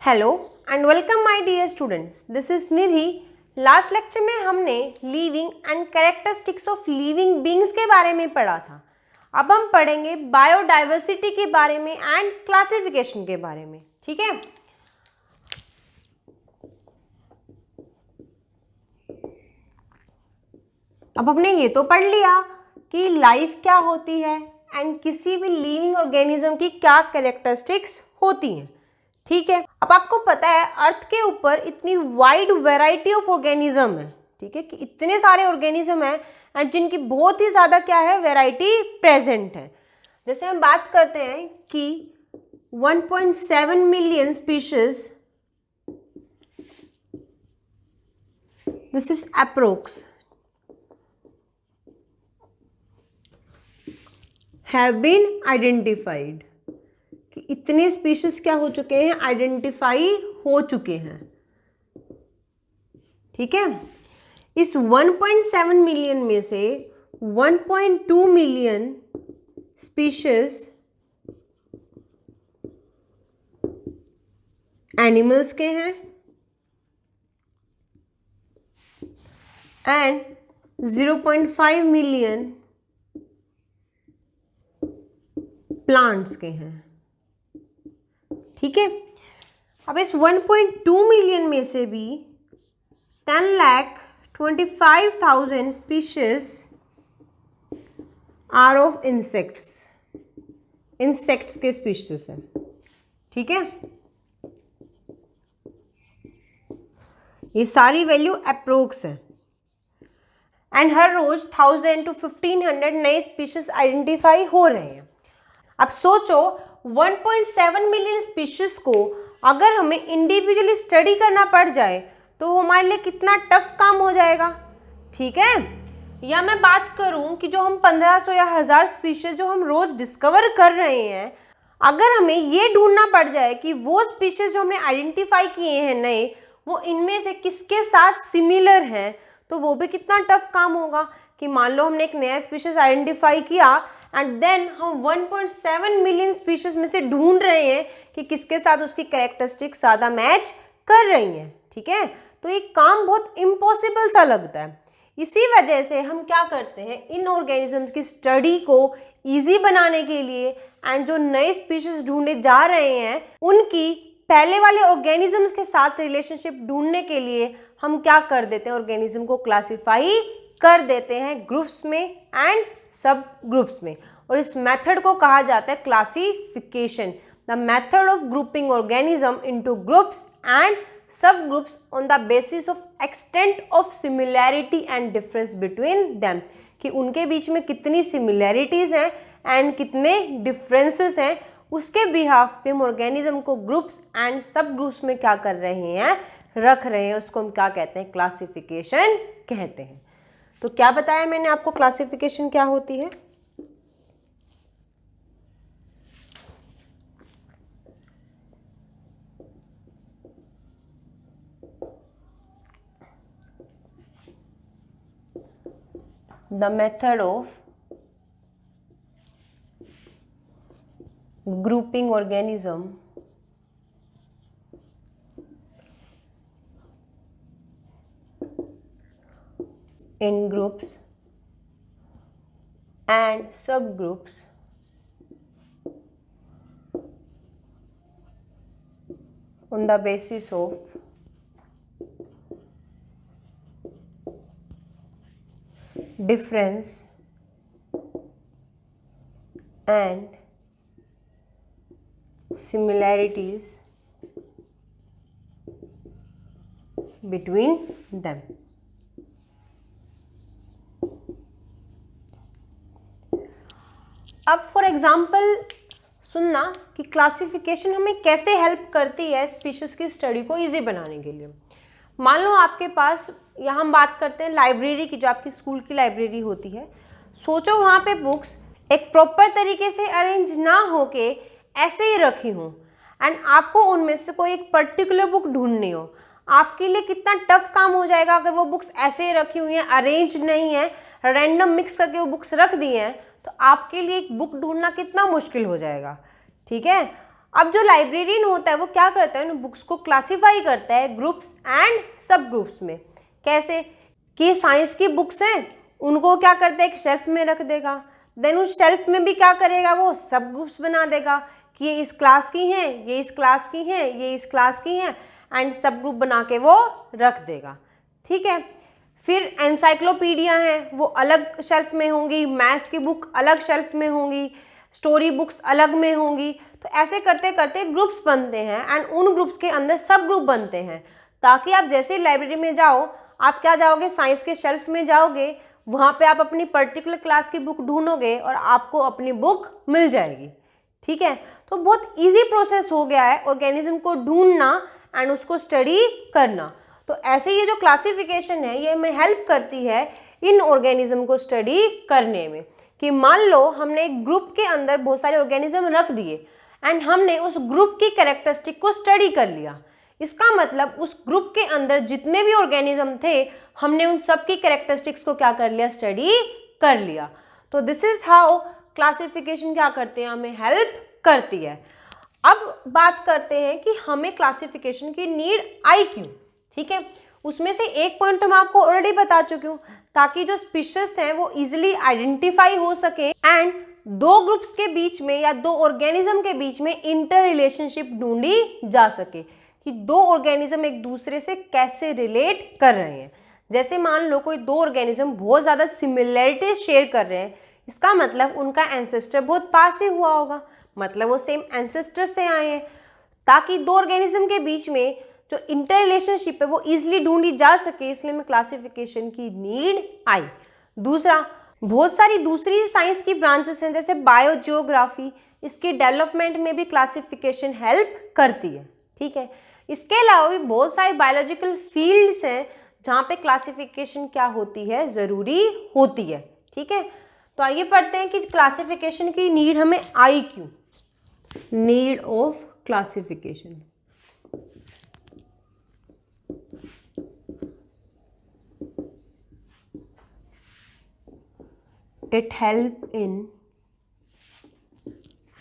Hello and welcome my dear students, this is Nidhi. Last lecture में हमने living and characteristics of living beings के बारे में पढ़ा था। अब हम पढ़ेंगे बायोडाइवर्सिटी के बारे में एंड क्लासिफिकेशन के बारे में। ठीक है, अब हमने ये तो पढ़ लिया कि लाइफ क्या होती है एंड किसी भी लिविंग ऑर्गेनिज्म की क्या कैरेक्टरिस्टिक्स होती हैं। ठीक है, अब आपको पता है अर्थ के ऊपर इतनी वाइड वैरायटी ऑफ ऑर्गेनिज्म है। ठीक है, कि इतने सारे ऑर्गेनिज्म हैं एंड जिनकी बहुत ही ज़्यादा क्या है वैरायटी प्रेजेंट है। जैसे हम बात करते हैं कि 1.7 million species, this is approx, have been identified, कि इतने स्पीशीज क्या हो चुके हैं, आइडेंटिफाई हो चुके हैं। ठीक है, इस 1.7 मिलियन में से 1.2 मिलियन स्पीशीज एनिमल्स के हैं एंड 0.5 मिलियन प्लांट्स के हैं। ठीक है, अब इस 1.2 मिलियन में से भी 10,25,000 species are of insects, insects के स्पीशीज हैं। ठीक है, ये सारी वैल्यू अप्रोक्स है एंड हर रोज 1000 to 1500 नए स्पीशीज आइडेंटिफाई हो रहे हैं। अब सोचो 1.7 मिलियन स्पीशीज को अगर हमें इंडिविजुअली स्टडी करना पड़ जाए तो हमारे लिए कितना टफ काम हो जाएगा। ठीक है, या मैं बात करूं कि जो हम 1500 या 1000 स्पीशीज जो हम रोज डिस्कवर कर रहे हैं, अगर हमें ये ढूंढना पड़ जाए कि वो स्पीशीज जो हमने आइडेंटिफाई किए हैं नए, वो इनमें से किसके साथ सिमिलर हैं, तो वो भी कितना टफ काम होगा। कि मान लो हमने एक नया स्पीशीज आइडेंटिफाई किया एंड देन हम 1.7 मिलियन स्पीशीज में से ढूंढ रहे हैं कि किसके साथ उसकी कैरेक्टरिस्टिक्स ज़्यादा मैच कर रही हैं। ठीक है, तो ये काम बहुत इम्पॉसिबल सा लगता है। इसी वजह से हम क्या करते हैं, इन ऑर्गेनिजम्स की स्टडी को ईजी बनाने के लिए एंड जो नए स्पीशीज ढूंढे जा रहे हैं उनकी पहले वाले ऑर्गेनिजम्स के साथ रिलेशनशिप ढूंढने के लिए हम क्या कर देते हैं, ऑर्गेनिज्म को क्लासिफाई कर देते हैं ग्रुप्स में एंड सब ग्रुप्स में, और इस मेथड को कहा जाता है classification. The method of grouping organism into groups and sub groups on the basis of extent of similarity and difference between them, कि उनके बीच में कितनी सिमिलैरिटीज हैं एंड कितने डिफरेंसेस हैं, उसके बिहाफ पे हम ऑर्गेनिज्म को ग्रुप्स एंड सब ग्रुप्स में क्या कर रहे हैं, रख रहे हैं। उसको हम क्या कहते हैं, क्लासिफिकेशन कहते हैं। तो क्या बताया मैंने आपको, क्लासिफिकेशन क्या होती है। The method of grouping organism in groups and subgroups on the basis of difference and similarities between them। अब फॉर एग्जाम्पल सुनना कि क्लासिफिकेशन हमें कैसे हेल्प करती है स्पीशीज की स्टडी को इजी बनाने के लिए। मान लो आपके पास, यहाँ हम बात करते हैं लाइब्रेरी की, जो आपकी स्कूल की लाइब्रेरी होती है। सोचो वहाँ पे बुक्स एक प्रॉपर तरीके से अरेंज ना होके ऐसे ही रखी हूँ एंड आपको उनमें से कोई एक पर्टिकुलर बुक ढूंढनी हो, आपके लिए कितना टफ काम हो जाएगा। अगर वो बुक्स ऐसे ही रखी हुई हैं, अरेंज नहीं है, रैंडम मिक्स करके वो बुक्स रख दी हैं, तो आपके लिए एक बुक ढूंढना कितना मुश्किल हो जाएगा। ठीक है, अब जो लाइब्रेरियन होता है वो क्या करता है, उन बुक्स को क्लासीफाई करता है ग्रुप्स एंड सब ग्रुप्स में। कैसे कि साइंस की बुक्स हैं उनको क्या करता है, एक शेल्फ में रख देगा, देन उस शेल्फ में भी क्या करेगा, वो सब ग्रुप्स बना देगा कि ये इस क्लास की हैं, ये इस क्लास की हैं, ये इस क्लास की हैं, एंड सब ग्रुप बना के वो रख देगा। ठीक है, फिर एनसाइक्लोपीडिया हैं वो अलग शेल्फ में होंगी, मैथ्स की बुक अलग शेल्फ में होंगी, स्टोरी बुक्स अलग में होंगी। तो ऐसे करते करते ग्रुप्स बनते हैं एंड उन ग्रुप्स के अंदर सब ग्रुप बनते हैं, ताकि आप जैसे ही लाइब्रेरी में जाओ, आप क्या जाओगे, साइंस के शेल्फ में जाओगे, वहाँ पे आप अपनी पर्टिकुलर क्लास की बुक ढूंढोगे और आपको अपनी बुक मिल जाएगी। ठीक है, तो बहुत इजी प्रोसेस हो गया है ऑर्गेनिज्म को ढूंढना एंड उसको स्टडी करना। तो ऐसे ये जो क्लासिफिकेशन है ये हमें हेल्प करती है इन ऑर्गेनिज्म को स्टडी करने में, कि मान लो हमने एक ग्रुप के अंदर बहुत सारे ऑर्गेनिज्म रख दिए एंड हमने उस ग्रुप की कैरेक्टरिस्टिक को स्टडी कर लिया। इसका मतलब उस ग्रुप के अंदर जितने भी ऑर्गेनिज्म थे हमने उन सब की कैरेक्टरिस्टिक्स को क्या कर लिया, स्टडी कर लिया। तो दिस इज हाउ क्लासिफिकेशन क्या करते हैं, हमें हेल्प करती है। अब बात करते हैं कि हमें क्लासिफिकेशन की नीड आई क्यों। ठीक है, उसमें से एक पॉइंट तो मैं आपको ऑलरेडी बता चुकी हूँ, ताकि जो स्पीशीज हैं वो इजिली आइडेंटिफाई हो सके एंड दो ग्रुप्स के बीच में या दो ऑर्गेनिज्म के बीच में इंटर रिलेशनशिप ढूंढी जा सके, कि दो ऑर्गेनिज्म एक दूसरे से कैसे रिलेट कर रहे हैं। जैसे मान लो कोई दो ऑर्गेनिज्म बहुत ज़्यादा सिमिलैरिटीज शेयर कर रहे हैं, इसका मतलब उनका एंसेस्टर बहुत पास ही हुआ होगा, मतलब वो सेम एंसेस्टर से आए हैं। ताकि दो ऑर्गेनिज्म के बीच में जो इंटर रिलेशनशिप है वो इजिली ढूंढी जा सके, इसलिए में क्लासिफिकेशन की नीड आई। दूसरा, बहुत सारी दूसरी साइंस की ब्रांचेस हैं जैसे बायोजियोग्राफी, इसके डेवलपमेंट में भी क्लासिफिकेशन हेल्प करती है। ठीक है, इसके अलावा भी बहुत सारी बायोलॉजिकल फील्ड्स हैं जहाँ पे क्लासिफिकेशन क्या होती है, ज़रूरी होती है। ठीक है, तो आइए पढ़ते हैं कि क्लासिफिकेशन की नीड हमें आई क्यों। Need of classification. It help in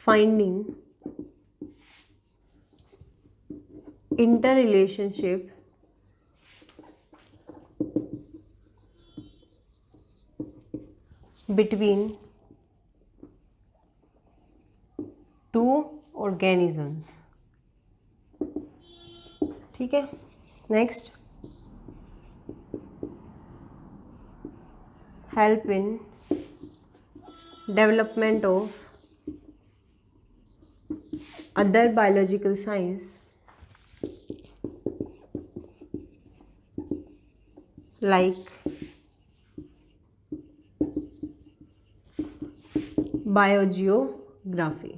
finding interrelationship between two organisms। ठीक है, next, help in development of other biological science like biogeography।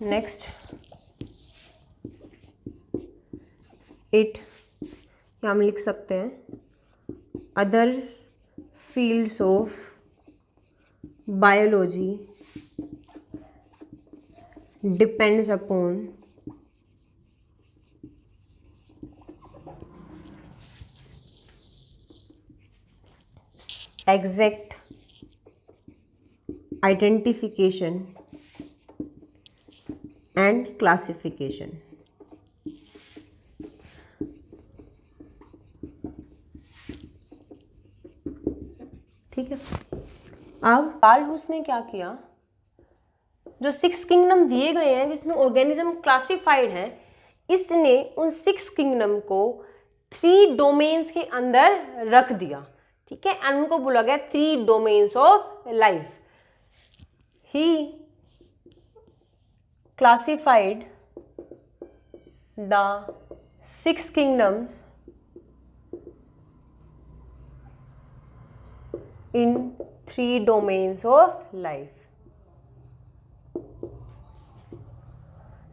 Next, it हम लिख सकते हैं other fields of biology depends upon exact identification and classification। ठीक है, अब Karl हुस ने क्या किया, जो 6 किंगडम दिए गए हैं जिसमें ऑर्गेनिज्म क्लासिफाइड है, इसने उन 6 किंगडम को 3 डोमेन्स के अंदर रख दिया। ठीक है, एंड उनको बोला गया 3 domains of life. He classified the 6 kingdoms in 3 domains of life।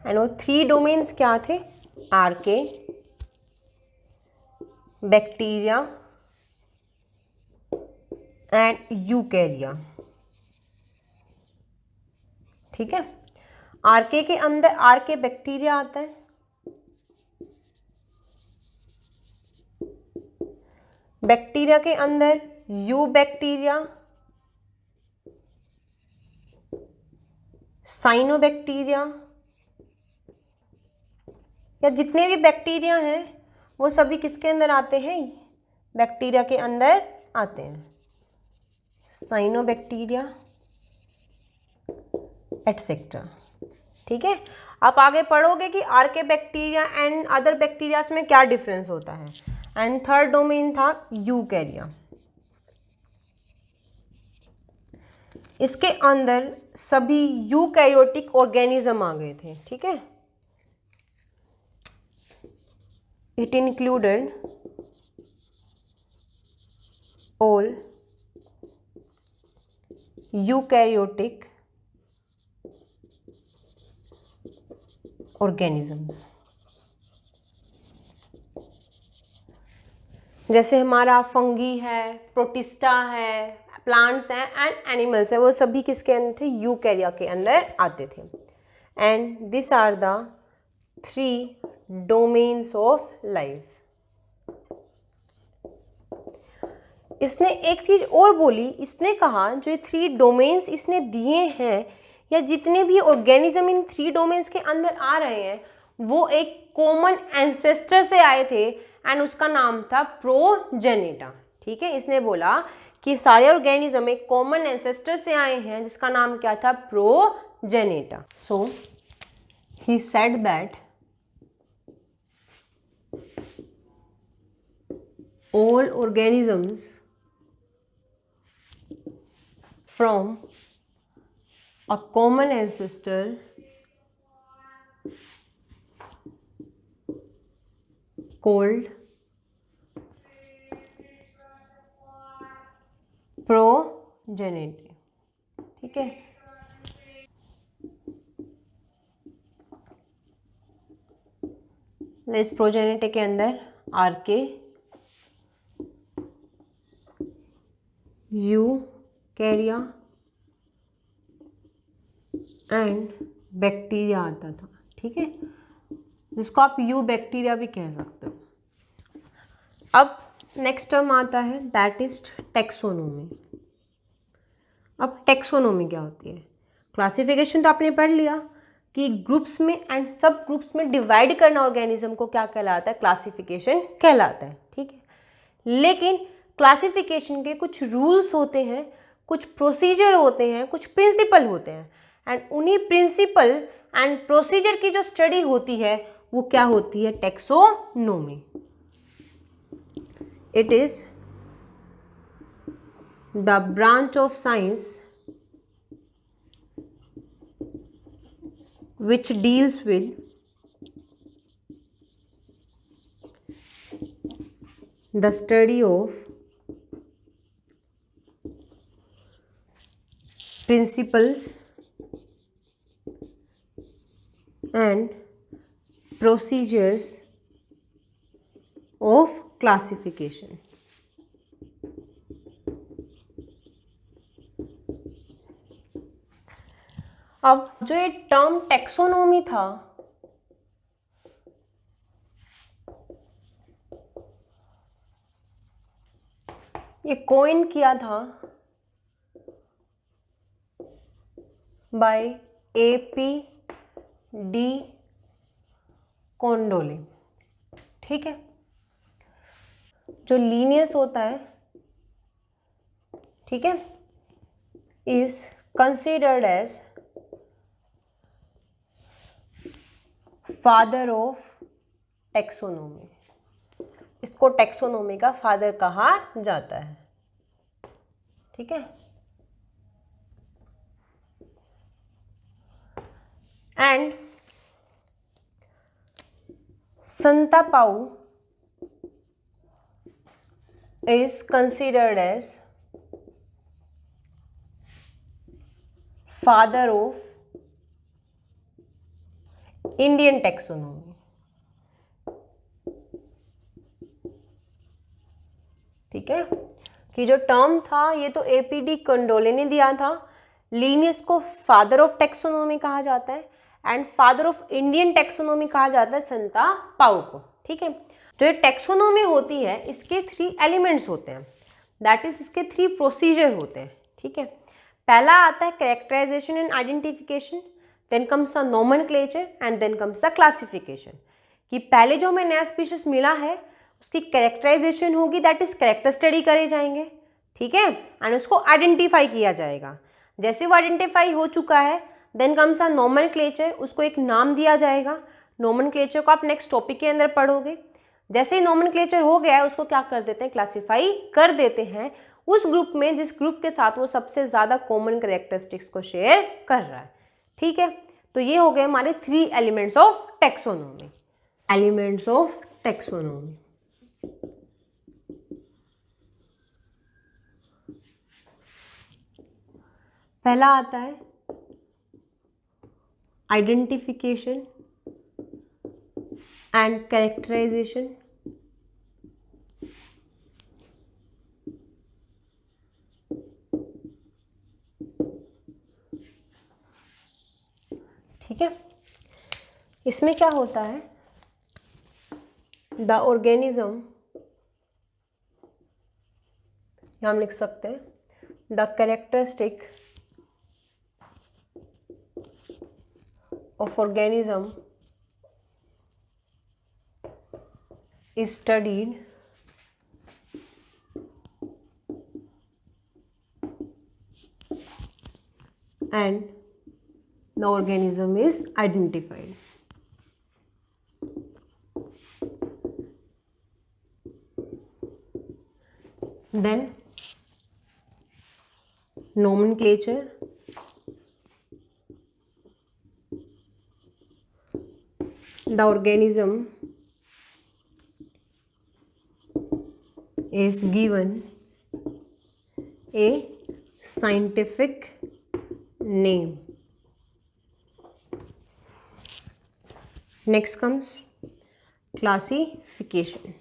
And वो 3 डोमेन्स क्या थे, आर्के, बैक्टीरिया एंड यूकैरिया। ठीक है, आर्के के अंदर आर्के बैक्टीरिया आता है, बैक्टीरिया के अंदर यू बैक्टीरिया साइनोबैक्टीरिया, या जितने भी बैक्टीरिया हैं वो सभी किसके अंदर आते हैं, बैक्टीरिया के अंदर आते हैं, साइनोबैक्टीरिया एटसेट्रा। ठीक है, आप आगे पढ़ोगे कि आर्के बैक्टीरिया एंड अदर बैक्टीरियाज में क्या डिफरेंस होता है। एंड थर्ड डोमेन था यूकैरिया। इसके अंदर सभी यूकैरियोटिक ऑर्गेनिज्म आ गए थे। ठीक है, it included all eukaryotic organisms। जैसे हमारा फंगी है, प्रोटिस्टा है, प्लांट्स हैं एंड एनिमल्स हैं, वो सभी किसके अंदर थे, यूकैरिया के अंदर आते थे। And this are the 3 domains of life. इसने एक चीज़ और बोली, इसने कहा जो ये 3 डोमेन्स इसने दिए हैं, या जितने भी ऑर्गेनिज्म इन 3 डोमेन्स के अंदर आ रहे हैं, वो एक कॉमन एंसेस्टर से आए थे एंड उसका नाम था प्रोजेनेटा। ठीक है, इसने बोला कि सारे ऑर्गेनिज्म एक कॉमन एंसेस्टर से आए हैं जिसका नाम क्या था, प्रोजेनेटा। So he said that all organisms from a common ancestor called progeny। ठीक है, इस प्रोजेनेटे के अंदर आर्के, यूकैरिया एंड बैक्टीरिया आता था। ठीक है, जिसको आप यू बैक्टीरिया भी कह सकते हो। अब नेक्स्ट टर्म आता है दैट इज टेक्सोनोमी। अब टेक्सोनोमी क्या होती है, क्लासिफिकेशन तो आपने पढ़ लिया कि ग्रुप्स में एंड सब ग्रुप्स में डिवाइड करना ऑर्गेनिज्म को क्या कहलाता है, क्लासिफिकेशन कहलाता है। ठीक है, लेकिन क्लासिफिकेशन के कुछ रूल्स होते हैं, कुछ प्रोसीजर होते हैं, कुछ प्रिंसिपल होते हैं, एंड उन्हीं प्रिंसिपल एंड प्रोसीजर की जो स्टडी होती है वो क्या होती है, taxonomy. It is the branch of science which deals with the study of principles and procedures of classification। अब जो ये टर्म टेक्सोनोमी था, ये कॉइन किया था बाय A.P.D. कोंडोले। ठीक है, जो लीनियस होता है, ठीक है, is considered as father of taxonomy. इसको टेक्सोनोमी का फादर कहा जाता है। ठीक है, and Santapau is considered as father of Indian taxonomy। ठीक है, कि जो टर्म था ये तो A.P.D. कोंडोले ने दिया था, लीनियस को फादर ऑफ टेक्सोनोमी कहा जाता है and father of Indian taxonomy कहा जाता है संतापाउ को। ठीक है, जो ये टेक्सोनोमी होती है इसके 3 एलिमेंट्स होते हैं, दैट इज इसके 3 प्रोसीजर होते हैं। ठीक है, पहला आता है characterisation and identification, then comes the nomenclature and then comes the classification. कि पहले जो हमें नया स्पीशीज मिला है उसकी कैरेक्टराइजेशन होगी, दैट इज कैरेक्टर स्टडी करे जाएंगे, ठीक है, एंड उसको आइडेंटिफाई किया जाएगा। जैसे वो आइडेंटिफाई हो चुका है देन कम्स अ नोमेनक्लेचर, उसको एक नाम दिया जाएगा। नोमेनक्लेचर को आप नेक्स्ट टॉपिक के अंदर पढ़ोगे। जैसे ही नोमेनक्लेचर हो गया है उसको क्या कर देते हैं, क्लासीफाई कर देते हैं उस ग्रुप में जिस ग्रुप के साथ वो सबसे ज़्यादा कॉमन कैरेक्टरिस्टिक्स को शेयर कर रहा है, ठीक है। तो ये हो गए हमारे 3 elements of taxonomy. Elements of taxonomy. पहला आता है आइडेंटिफिकेशन एंड कैरेक्टराइजेशन। ठीक है, इसमें क्या होता है, द ऑर्गेनिज्म, हम लिख सकते हैं the characteristic of organism is studied and the organism is identified. Then nomenclature, the organism is given a scientific name. Next comes classification.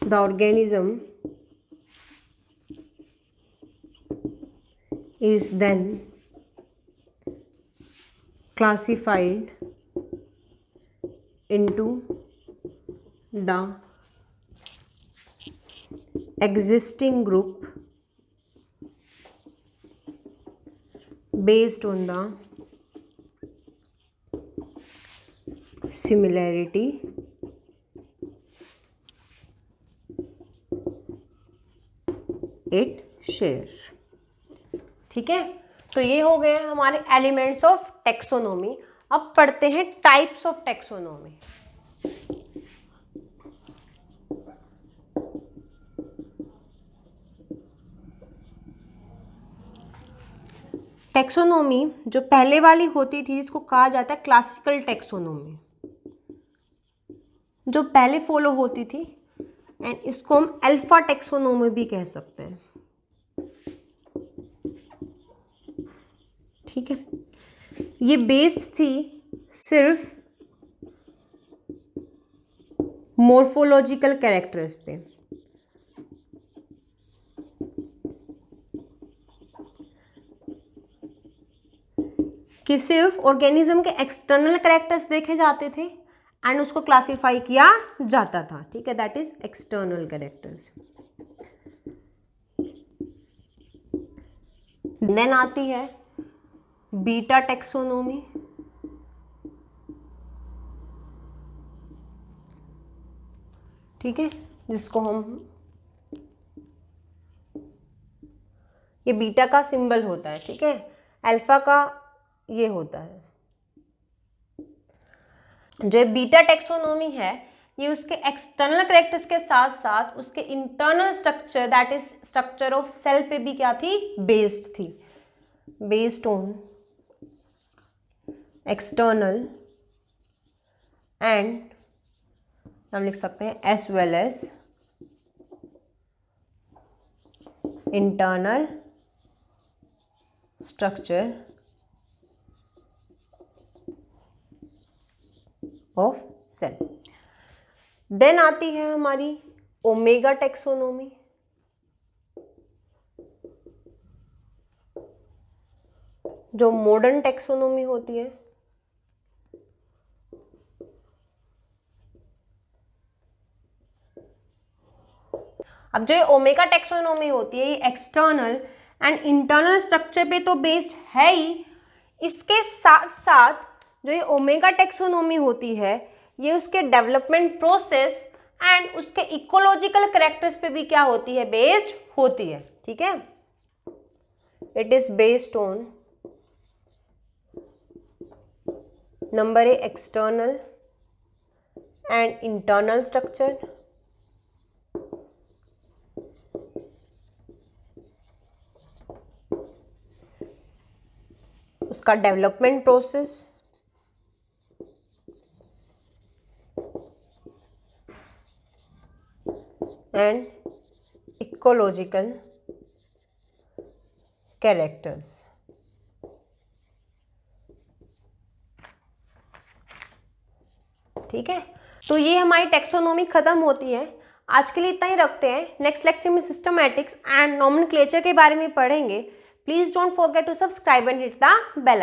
The organism is then classified into the existing group based on the similarity it share। ठीक है, तो ये हो गए हमारे elements of taxonomy. अब पढ़ते हैं टाइप्स ऑफ टेक्सोनोमी। टेक्सोनोमी जो पहले वाली होती थी इसको कहा जाता है क्लासिकल टेक्सोनोमी, जो पहले फॉलो होती थी, एंड इसको हम अल्फा टेक्सोनोमी भी कह सकते हैं। ठीक है, ये बेस्ड थी सिर्फ मॉर्फोलॉजिकल कैरेक्टर्स पे। कि सिर्फ ऑर्गेनिज्म के एक्सटर्नल कैरेक्टर्स देखे जाते थे एंड उसको क्लासिफाई किया जाता था। ठीक है, that is external characters. Then आती है बीटा टेक्सोनोमी। ठीक है, जिसको हम, ये बीटा का सिंबल होता है, ठीक है, अल्फा का ये होता है। जो बीटा टेक्सोनोमी है ये उसके एक्सटर्नल कैरेक्टर्स के साथ साथ उसके internal structure, that is structure of cell पे भी क्या थी, बेस्ड थी, बेस्ड ऑन एक्सटर्नल एंड हम लिख सकते हैं as well as internal structure of cell. Then आती है हमारी ओमेगा टेक्सोनोमी। जो मॉडर्न टेक्सोनोमी होती है। अब जो ओमेगा टेक्सोनोमी होती है ये एक्सटर्नल एंड इंटरनल स्ट्रक्चर पे तो बेस्ड है ही, इसके साथ साथ जो ये ओमेगा टेक्सोनोमी होती है ये उसके डेवलपमेंट प्रोसेस एंड उसके इकोलॉजिकल कैरेक्टर्स पे भी क्या होती है, बेस्ड होती है। ठीक है, it is based on number a external and internal structure, उसका development process and ecological characters. ठीक है, तो ये हमारी टेक्सोनोमी खत्म होती है। आज के लिए इतना ही रखते हैं। नेक्स्ट लेक्चर में सिस्टमैटिक्स एंड नॉमेनक्लेचर के बारे में पढ़ेंगे। Please don't forget to subscribe and hit the bell icon.